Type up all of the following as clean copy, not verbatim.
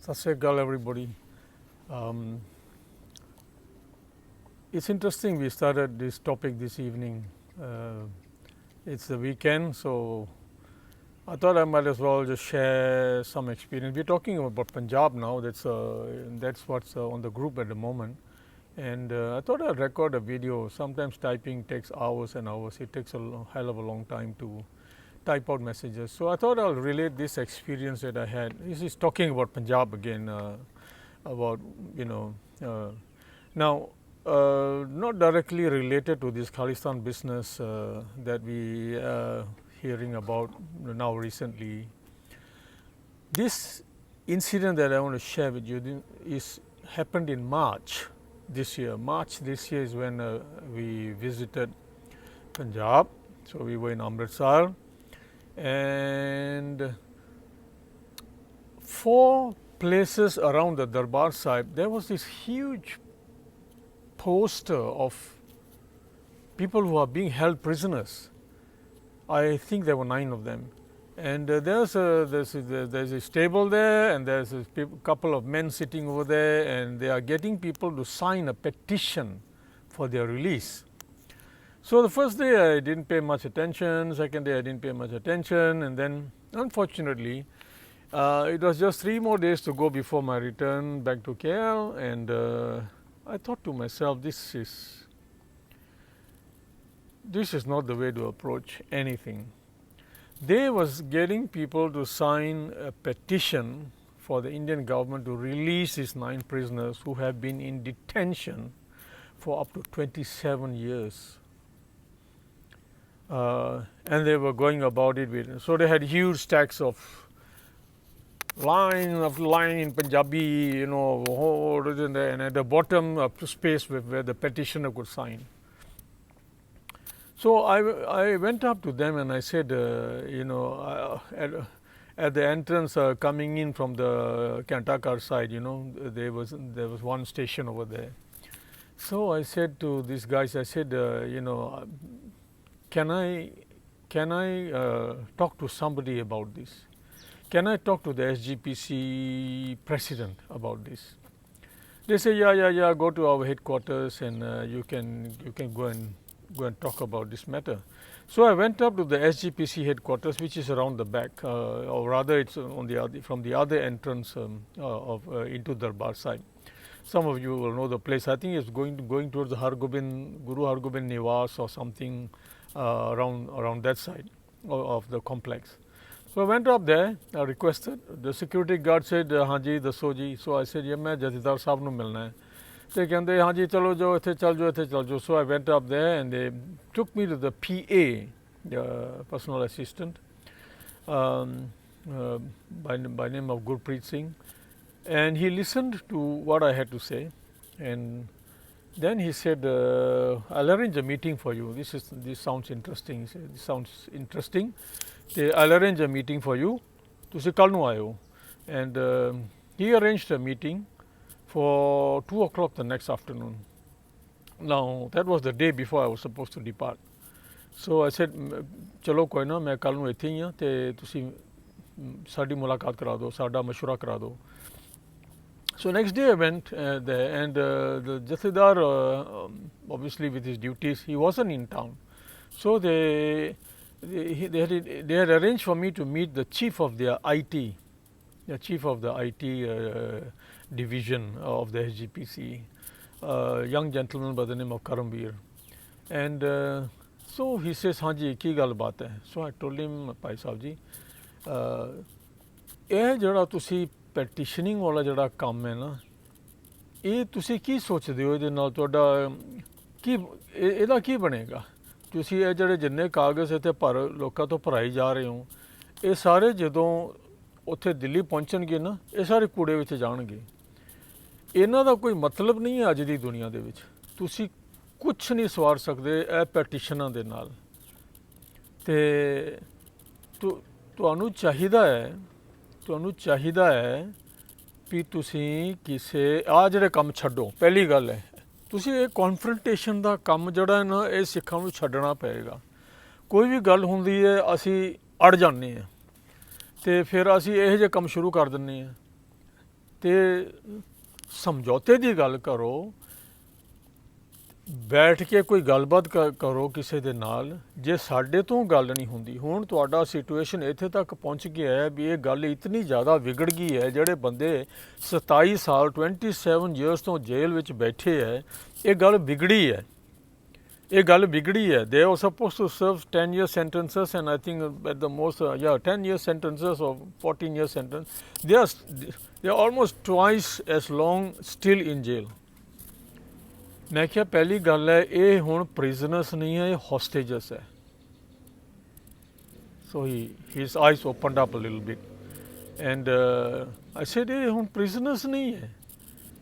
Sat Sri Akal, everybody. It's interesting we started this topic this evening. It's the weekend, so I thought I might as well just share some experience. We're talking about Punjab now. That's what's on the group at the moment. And I thought I'd record a video. Sometimes typing takes hours and hours. It takes a hell of a long time to type out messages. So I thought I'll relate this experience that I had. This is talking about Punjab again, about, now, not directly related to this Khalistan business that we are hearing about now recently. This incident that I want to share with you happened in March this year. March this year is when we visited Punjab. So we were in Amritsar, and 4 places around the Darbar Sahib, there was this huge poster of people who are being held prisoners. I think there were 9 of them. And there's a stable there, and there's a couple of men sitting over there, and they are getting people to sign a petition for their release. So the first day I didn't pay much attention, second day I didn't pay much attention, and then unfortunately it was just 3 more days to go before my return back to KL, and I thought to myself, this is not the way to approach anything. They was getting people to sign a petition for the Indian government to release these 9 prisoners who have been in detention for up to 27 years. And they were going about it with, so they had huge stacks of line in Punjabi, and at the bottom of the space where the petitioner could sign. So I went up to them and I said, at the entrance coming in from the Kantakar side, there was one station over there. So I said to these guys, I said, can I talk to somebody about this? Can I talk to the SGPC president about this? They say, yeah, go to our headquarters and you can go and talk about this matter. So I went up to the SGPC headquarters, which is around the back, or rather it's from the other entrance into Darbar side. Some of you will know the place. I think it's going towards the Guru Hargobind Niwas or something around that side of the complex. So I went up there, I requested. The security guard said, Hanji, dasso ji. So I said, yeah, main Jathedar Sahab nu milna hai. They said, Hanji, chalo jo, ithe chal jo. So I went up there and they took me to the PA, the personal assistant, by name of Gurpreet Singh. And he listened to what I had to say, and then he said, I'll arrange a meeting for you. This sounds interesting. He said, this sounds interesting. I'll arrange a meeting for you. Tusi kal nu aayo. And he arranged a meeting for 2 o'clock the next afternoon. Now, that was the day before I was supposed to depart. So I said, chalo koi na, main kal nu ithe hi ha, te tusi saadi mulaqat kara do, saada mashwara kara do. So next day I went there, and the Jathedar, obviously with his duties, he wasn't in town. So they had arranged for me to meet the chief of their IT, the chief of the IT division of the SGPC, a young gentleman by the name of Karambir. And so he says, Hanji, ki gal baat hai? So I told him, Bhai Sahab ji, eh jada tusi ਪੈਟੀਸ਼ਨਿੰਗ ਵਾਲਾ ਜਿਹੜਾ ਕੰਮ ਹੈ ਨਾ, ਇਹ ਤੁਸੀਂ ਕੀ ਸੋਚਦੇ ਹੋ ਇਹਦੇ ਨਾਲ ਤੁਹਾਡਾ ਇਹਦਾ ਕੀ ਬਣੇਗਾ? ਤੁਸੀਂ ਇਹ ਜਿਹੜੇ ਜਿੰਨੇ ਕਾਗਜ਼ ਇੱਥੇ ਲੋਕਾਂ ਤੋਂ ਭਰਾਈ ਜਾ ਰਹੇ ਹੋ, ਇਹ ਸਾਰੇ ਜਦੋਂ ਉੱਥੇ ਦਿੱਲੀ ਪਹੁੰਚਣਗੇ ਨਾ, ਇਹ ਸਾਰੇ ਕੂੜੇ ਵਿੱਚ ਜਾਣਗੇ। ਇਹਨਾਂ ਦਾ ਕੋਈ ਮਤਲਬ ਨਹੀਂ ਹੈ ਅੱਜ ਦੀ ਦੁਨੀਆ ਦੇ ਵਿੱਚ। ਤੁਸੀਂ ਕੁਛ ਨਹੀਂ ਸਵਾਰ ਸਕਦੇ ਇਹ ਪੈਟੀਸ਼ਨਾਂ ਦੇ ਨਾਲ। ਤੇ ਤੁਹਾਨੂੰ ਚਾਹੀਦਾ ਹੈ ਵੀ ਤੁਸੀਂ ਕਿਸੇ ਜਿਹੜੇ ਕੰਮ ਛੱਡੋ। ਪਹਿਲੀ ਗੱਲ ਹੈ ਤੁਸੀਂ ਇਹ ਕੌਨਫਰੰਟੇਸ਼ਨ ਦਾ ਕੰਮ ਜਿਹੜਾ ਨਾ, ਇਹ ਸਿੱਖਾਂ ਨੂੰ ਛੱਡਣਾ ਪਏਗਾ। ਕੋਈ ਵੀ ਗੱਲ ਹੁੰਦੀ ਹੈ ਅਸੀਂ ਅੜ ਜਾਂਦੇ ਹਾਂ, ਤੇ ਫਿਰ ਅਸੀਂ ਇਹੋ ਜਿਹੇ ਕੰਮ ਸ਼ੁਰੂ ਕਰ ਦਿੰਦੇ ਹਾਂ। ਤੇ ਸਮਝੌਤੇ ਦੀ ਗੱਲ ਕਰੋ, ਬੈਠ ਕੇ ਕੋਈ ਗੱਲਬਾਤ ਕਰੋ ਕਿਸੇ ਦੇ ਨਾਲ। ਜੇ ਸਾਡੇ ਤੋਂ ਗੱਲ ਨਹੀਂ ਹੁੰਦੀ, ਹੁਣ ਤੁਹਾਡਾ ਸਿਚੁਏਸ਼ਨ ਇੱਥੇ ਤੱਕ ਪਹੁੰਚ ਗਿਆ ਹੈ ਵੀ ਇਹ ਗੱਲ ਇਤਨੀ ਜ਼ਿਆਦਾ ਵਿਗੜ ਗਈ ਹੈ, ਜਿਹੜੇ ਬੰਦੇ 27 ਸਾਲ 27 ਈਅਰਸ ਤੋਂ ਜੇਲ੍ਹ ਵਿੱਚ ਬੈਠੇ ਹੈ, ਇਹ ਗੱਲ ਵਿਗੜੀ ਹੈ। ਇਹ ਗੱਲ ਵਿਗੜੀ ਹੈ। They were supposed to serve 10-year sentences, and I think at the most, 10-year sentences or 14-year sentence. They are almost twice as long still in jail. ਮੈਂ ਕਿਹਾ ਪਹਿਲੀ ਗੱਲ ਹੈ, ਇਹ ਹੁਣ ਪ੍ਰਿਜ਼ਨਰਸ ਨਹੀਂ ਹੈ, ਇਹ ਹੋਸਟੇਜਸ ਹੈ। So his eyes opened up a little bit, and I said, ਇਹ ਹੁਣ ਪ੍ਰਿਜ਼ਨਰਸ ਨਹੀਂ ਹੈ।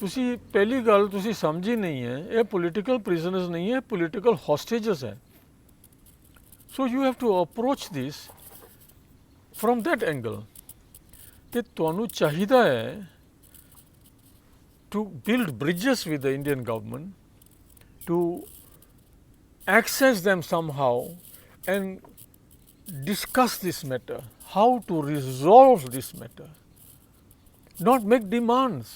ਤੁਸੀਂ ਪਹਿਲੀ ਗੱਲ ਤੁਸੀਂ ਸਮਝੀ ਨਹੀਂ ਹੈ, ਇਹ ਪੋਲੀਟੀਕਲ ਪ੍ਰਿਜ਼ਨਰਸ ਨਹੀਂ ਹੈ, ਪੋਲੀਟੀਕਲ ਹੋਸਟੇਜਸ ਹੈ। So you have to approach this from that angle. ਤੇ ਤੁਹਾਨੂੰ ਚਾਹੀਦਾ ਹੈ to build bridges with the Indian government, to access them somehow and discuss this matter, how to resolve this matter, not make demands.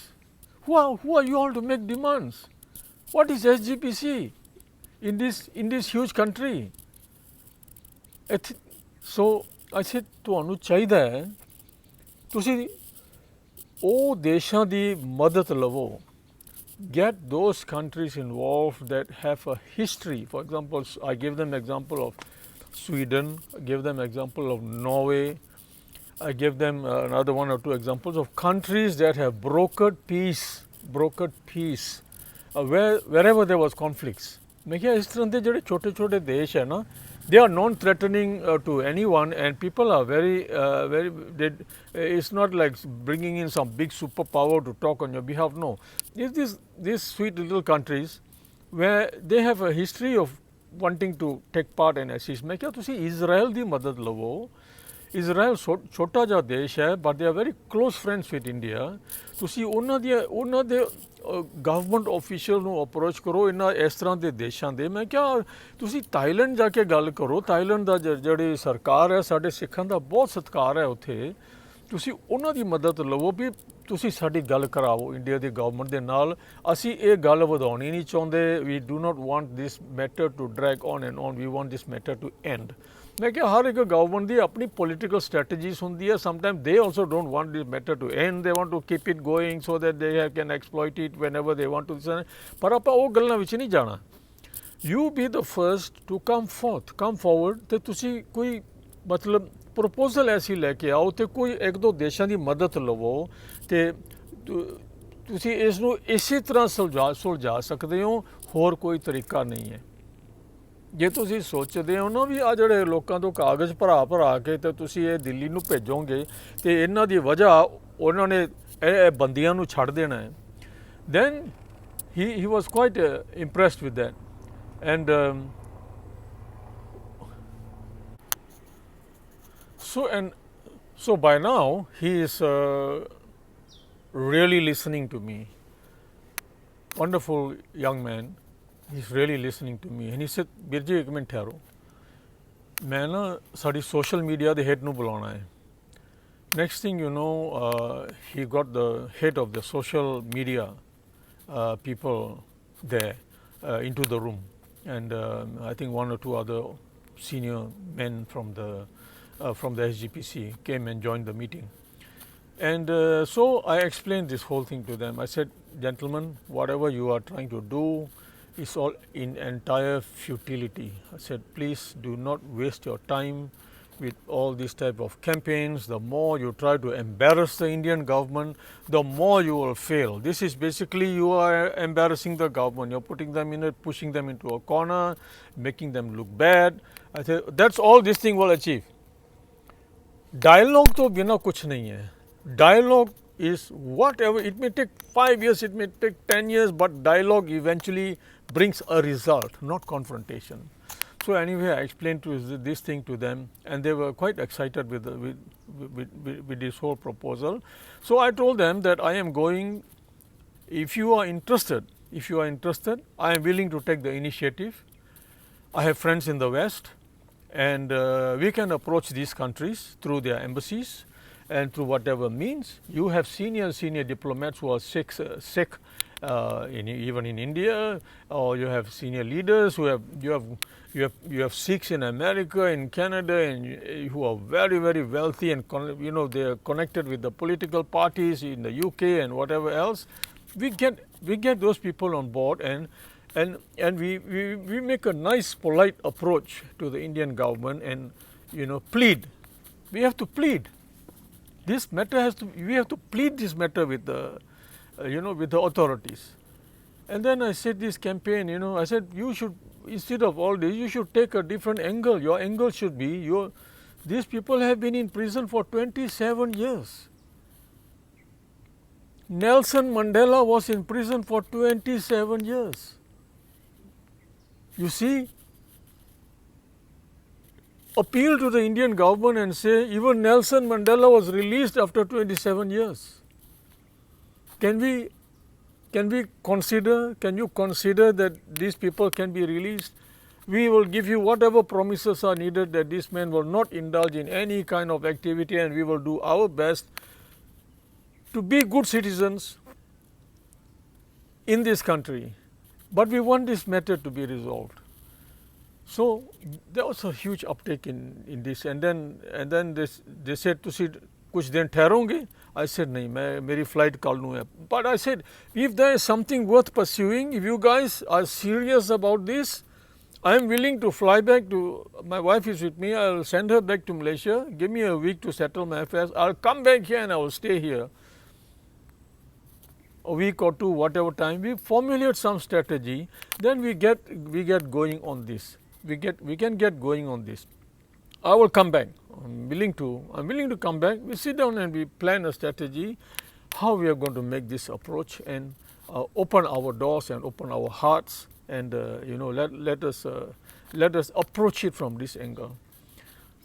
Who are you all to make demands? What is SGPC in this huge country? So I said, ਤੁਹਾਨੂੰ ਚਾਹੀਦਾ ਹੈ ਤੁਸੀਂ ਉਹ ਦੇਸ਼ਾਂ ਦੀ ਮਦਦ ਲਵੋ, get those countries involved that have a history. For example, I gave them example of Sweden, I gave them example of Norway, I gave them another one or two examples of countries that have brokered peace wherever there was conflicts. मैं क्या इस तरह के ਜਿਹੜੇ छोटे देश है ना, they are non-threatening to anyone, and people are very it's not like bringing in some big superpower to talk on your behalf. No, it's these sweet little countries where they have a history of wanting to take part and assist. मैं क्या तुसी Israel ਦੀ ਮਦਦ ਲਵੋ। Israel ਛੋਟਾ ਜਿਹਾ ਦੇਸ਼ ਹੈ, but they are very close friends with India. ਤੁਸੀਂ ਉਹਨਾਂ ਦੇ ਗਵਰਨਮੈਂਟ ਆਫੀਸ਼ੀਅਲ ਨੂੰ ਅਪਰੋਚ ਕਰੋ ਇਸ ਤਰ੍ਹਾਂ ਦੇ ਦੇਸ਼ਾਂ ਦੇ। ਮੈਂ ਕਿਹਾ ਤੁਸੀਂ ਥਾਈਲੈਂਡ ਜਾ ਕੇ ਗੱਲ ਕਰੋ। ਥਾਈਲੈਂਡ ਦਾ ਜਿਹੜੀ ਸਰਕਾਰ ਹੈ, ਸਾਡੇ ਸਿੱਖਾਂ ਦਾ ਬਹੁਤ ਸਤਿਕਾਰ ਹੈ ਉੱਥੇ। ਤੁਸੀਂ ਉਹਨਾਂ ਦੀ ਮਦਦ ਲਵੋ ਵੀ ਤੁਸੀਂ ਸਾਡੀ ਗੱਲ ਕਰਾਓ ਇੰਡੀਆ ਦੀ ਗਵਰਨਮੈਂਟ ਦੇ ਨਾਲ। ਅਸੀਂ ਇਹ ਗੱਲ ਵਧਾਉਣੀ ਨਹੀਂ ਚਾਹੁੰਦੇ। We do not want this matter to drag on and on, we want this matter to end. ਮੈਂ ਕਿਹਾ ਹਰ ਇੱਕ ਗਵਰਨਮੈਂਟ ਦੀ ਆਪਣੀ ਪੋਲੀਟੀਕਲ ਸਟ੍ਰੈਟਜੀਜ਼ ਹੁੰਦੀ ਹੈ। Sometime they also don't want this matter to end, they want to keep it going so that they can exploit it whenever they want to. ਪਰ ਆਪਾਂ ਉਹ ਗੱਲਾਂ ਵਿੱਚ ਨਹੀਂ ਜਾਣਾ। You be the first to come forward ਅਤੇ ਤੁਸੀਂ ਕੋਈ ਮਤਲਬ ਪ੍ਰਪੋਜ਼ਲ ਐਸੀ ਲੈ ਕੇ ਆਓ ਅਤੇ ਕੋਈ ਇੱਕ ਦੋ ਦੇਸ਼ਾਂ ਦੀ ਮਦਦ ਲਵੋ ਅਤੇ ਤੁਸੀਂ ਇਸ ਨੂੰ ਇਸੇ ਤਰ੍ਹਾਂ ਸੁਲਝਾ ਸਕਦੇ ਹੋ। ਹੋਰ ਕੋਈ ਤਰੀਕਾ ਨਹੀਂ ਹੈ। ਜੇ ਤੁਸੀਂ ਸੋਚਦੇ ਹੋ ਨਾ ਵੀ ਆ ਜਿਹੜੇ ਲੋਕਾਂ ਤੋਂ ਕਾਗਜ਼ ਭਰਾ ਕੇ ਤੇ ਤੁਸੀਂ ਇਹ ਦਿੱਲੀ ਨੂੰ ਭੇਜੋਗੇ ਅਤੇ ਇਹਨਾਂ ਦੀ ਵਜ੍ਹਾ ਉਹਨਾਂ ਨੇ ਇਹ ਬੰਦੀਆਂ ਨੂੰ ਛੱਡ ਦੇਣਾ ਹੈ, then he was quite impressed with that. And so by now he is really listening to me. Wonderful young man. He's really listening to me. And he said, ਵੀਰ ਜੀ ਇੱਕ ਮਿੰਟ ਠਹਿਰੋ, ਮੈਂ ਨਾ ਸਾਡੀ ਸੋਸ਼ਲ ਮੀਡੀਆ ਦੇ head ਨੂੰ ਬੁਲਾਉਣਾ ਹੈ। Next thing you know, he got the head of the social media people there into the room, and I think one or two other senior men from the SGPC came and joined the meeting. And so I explained this whole thing to them. I said, gentlemen, whatever you are trying to do is all in entire futility. I said, please do not waste your time with all these type of campaigns. The more you try to embarrass the Indian government, the more you will fail. This is basically you are embarrassing the government. You're putting them in pushing them into a corner, making them look bad. I said, that's all this thing will achieve. Dialogue to bina kuch nahi hai. Dialogue is whatever, it may take 5 years, it may take 10 years, but dialogue eventually brings a result, not confrontation. So anyway, I explained this thing to them, and they were quite excited with this whole proposal. So I told them that I am going, if you are interested, I am willing to take the initiative. I have friends in the West, and we can approach these countries through their embassies, and through whatever means. You have senior diplomats who are sick even in India, or you have senior leaders who you have Sikhs in America, in Canada, and who are very wealthy, and they are connected with the political parties in the UK and whatever else. We get those people on board, and we make a nice polite approach to the Indian government, and plead. We have to plead. This matter we have to plead this matter with the with the authorities. And then I said this campaign, I said, you should, instead of all this, you should take a different angle. Your angle should be, these people have been in prison for 27 years. Nelson Mandela was in prison for 27 years. You see, appeal to the Indian government and say, even Nelson Mandela was released after 27 years. Can you consider that these people can be released? We will give you whatever promises are needed that these men will not indulge in any kind of activity, and we will do our best to be good citizens in this country. But we want this matter to be resolved. So there was a huge uptake in this, and then they said to see कुछ दिन ठहरोगे? I said नहीं, मेरी flight कल नू है. But I said, if there is something worth pursuing, if you guys are serious about this, I am willing to fly back to, my wife is with me, I will send her back to Malaysia, give me a week to settle my affairs, I will come back here and I will stay here a week or two, whatever time. We formulate some strategy, then we get going on this. We can get going on this. I will come back. I'm willing to come back. We sit down and we plan a strategy how we are going to make this approach, and open our doors and open our hearts, and let us approach it from this angle.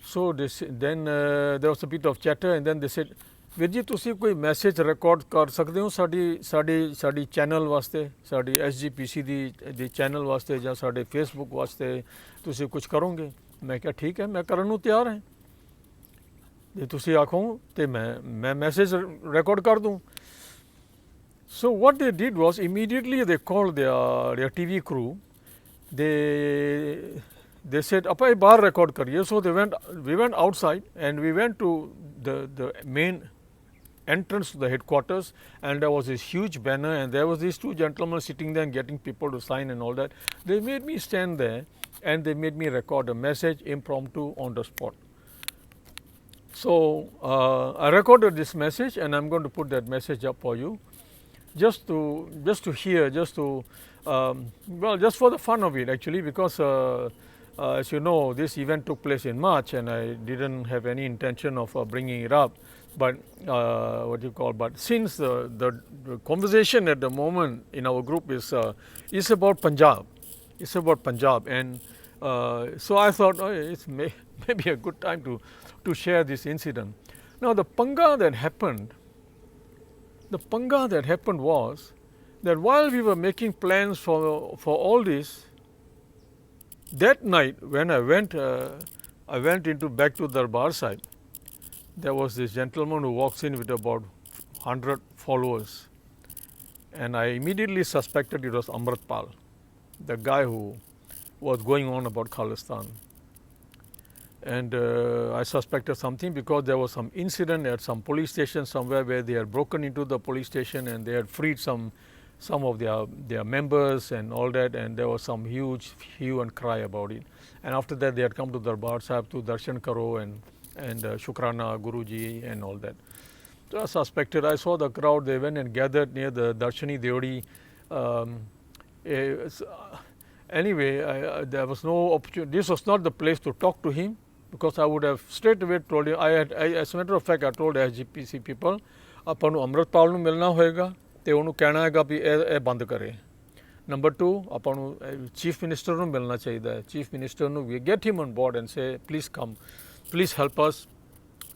So then there was a bit of chatter, and then they said, ਵੀਰ ਜੀ ਤੁਸੀਂ ਕੋਈ message record ਕਰ ਸਕਦੇ ਹੋ ਸਾਡੀ channel ਵਾਸਤੇ, ਸਾਡੀ SGPC ਦੀ channel ਵਾਸਤੇ, ਜਾਂ ਸਾਡੇ ਫੇਸਬੁੱਕ ਵਾਸਤੇ ਤੁਸੀਂ ਕੁਝ ਕਰੋਗੇ? ਮੈਂ ਕਿਹਾ ਠੀਕ ਹੈ, ਮੈਂ ਕਰਨ ਨੂੰ ਤਿਆਰ ਹਾਂ, ਜੇ ਤੁਸੀਂ ਆਖੋ ਤੇ ਮੈਂ ਮੈਸੇਜ ਰਿਕਾਰਡ ਕਰ ਦੂੰ. So what they did was, immediately they called their TV crew. They said ਆਪਾਂ ਇਹ ਬਾਹਰ ਰਿਕਾਰਡ ਕਰੀਏ. So we went outside and we went to the main entrance to the headquarters, and there was this huge banner, and there was these two gentlemen sitting there and getting people to sign and all that. They made me stand there and they made me record a message impromptu on the spot. So I recorded this message, and I'm going to put that message up for you, just to hear, just for the fun of it actually, because as you know, this event took place in March and I didn't have any intention of bringing it up. But but since the conversation at the moment in our group is about Punjab, and so I thought, it's maybe a good time to share this incident. Now the panga that happened was that while we were making plans for all this, that night when I went back to Darbar Sahib, there was this gentleman who walks in with about 100 followers, and I immediately suspected it was Amritpal, the guy who was going on about Khalistan. And I suspected something because there was some incident at some police station somewhere where they had broken into the police station and they had freed some of their members and all that, and there was some huge hue and cry about it. And after that they had come to Darbar Sahib to darshan karo and Shukrana Guruji and all that. So I suspected. I saw the crowd. They went and gathered near the Darshani Deori. Anyway, there was no opportunity. This was not the place to talk to him, because I would have straight away told him. As a matter of fact, I told the SGPC people, ਆਪਾਂ ਨੂੰ ਅੰਮ੍ਰਿਤਪਾਲ ਨੂੰ ਮਿਲਣਾ ਹੋਏਗਾ ਤੇ ਉਹਨੂੰ ਕਹਿਣਾ ਹੈਗਾ ਵੀ ਇਹ ਬੰਦ ਕਰੇ. Number 2, ਆਪਾਂ ਨੂੰ ਚੀਫ ਮਿਨਿਸਟਰ ਨੂੰ ਮਿਲਣਾ ਚਾਹੀਦਾ ਹੈ. ਚੀਫ ਮਿਨਿਸਟਰ ਨੂੰ get him on board and say, please come, please help us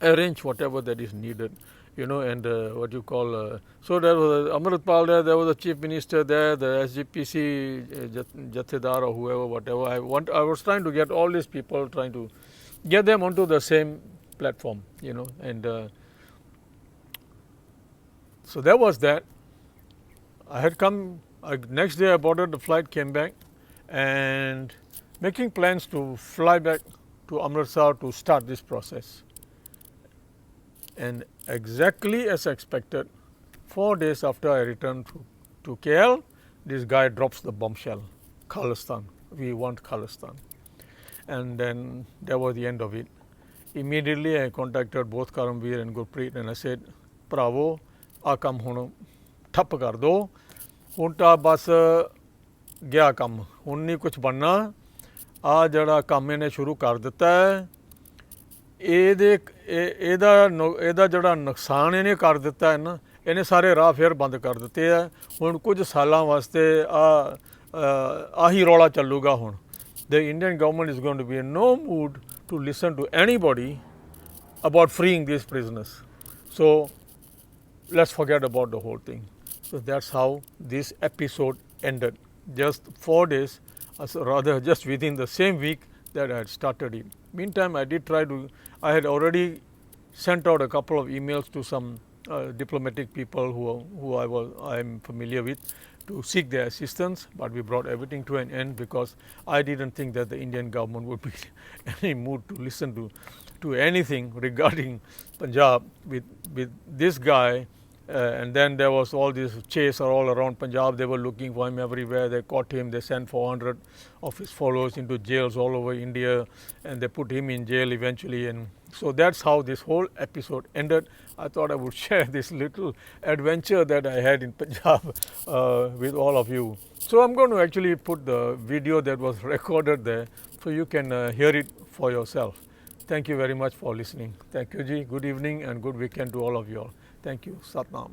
arrange whatever that is needed, and so there was Amritpal there was the chief minister there, the SGPC Jathedar or whoever, whatever. I was trying to get all these people, trying to get them onto the same platform, and So that was that. I had come, next day I boarded the flight, came back, and making plans to fly back to Amritsar to start this process. And exactly as expected, 4 days after I returned to KL, this guy drops the bombshell, Khalistan. We want Khalistan. And then that was the end of it. Immediately I contacted both Karamveer and Gurpreet and I said, Bravo, ਆ ਕੰਮ ਹੁਣ ਠੱਪ ਕਰ ਦੋ, ਹੁਣ ਤਾਂ ਬਸ ਗਿਆ ਕੰਮ, ਹੁਣ ਨਹੀਂ ਕੁਛ ਬਣਨਾ, ਆ ਜਿਹੜਾ ਕੰਮ ਇਹਨੇ ਸ਼ੁਰੂ ਕਰ ਦਿੱਤਾ ਹੈ, ਇਹਦਾ ਜਿਹੜਾ ਨੁਕਸਾਨ ਇਹਨੇ ਕਰ ਦਿੱਤਾ ਹੈ ਨਾ, ਇਹਨੇ ਸਾਰੇ ਰਾਹ ਫਿਰ ਬੰਦ ਕਰ ਦਿੱਤੇ ਹੈ, ਹੁਣ ਕੁਝ ਸਾਲਾਂ ਵਾਸਤੇ ਆਹੀ ਰੌਲਾ ਚੱਲੂਗਾ ਹੁਣ. The Indian government is going to be in no mood to listen to anybody about freeing these prisoners. So let's forget about the whole thing. So that's how this episode ended. Just 4 days, rather just within the same week that I had started it. Meantime, I had already sent out a couple of emails to some diplomatic people who I am familiar with to seek their assistance, but we brought everything to an end because I didn't think that the Indian government would be in any mood to listen to anything regarding Punjab with this guy. And then there was all this chase all around Punjab. They were looking for him everywhere. They caught him. They sent 400 of his followers into jails all over India, and they put him in jail eventually. And so that's how this whole episode ended. I thought I would share this little adventure that I had in Punjab with all of you. So I'm going to actually put the video that was recorded there so you can hear it for yourself. Thank you very much for listening. Thank you, Ji. Good evening and good weekend to all of you all. Thank you. Satnam.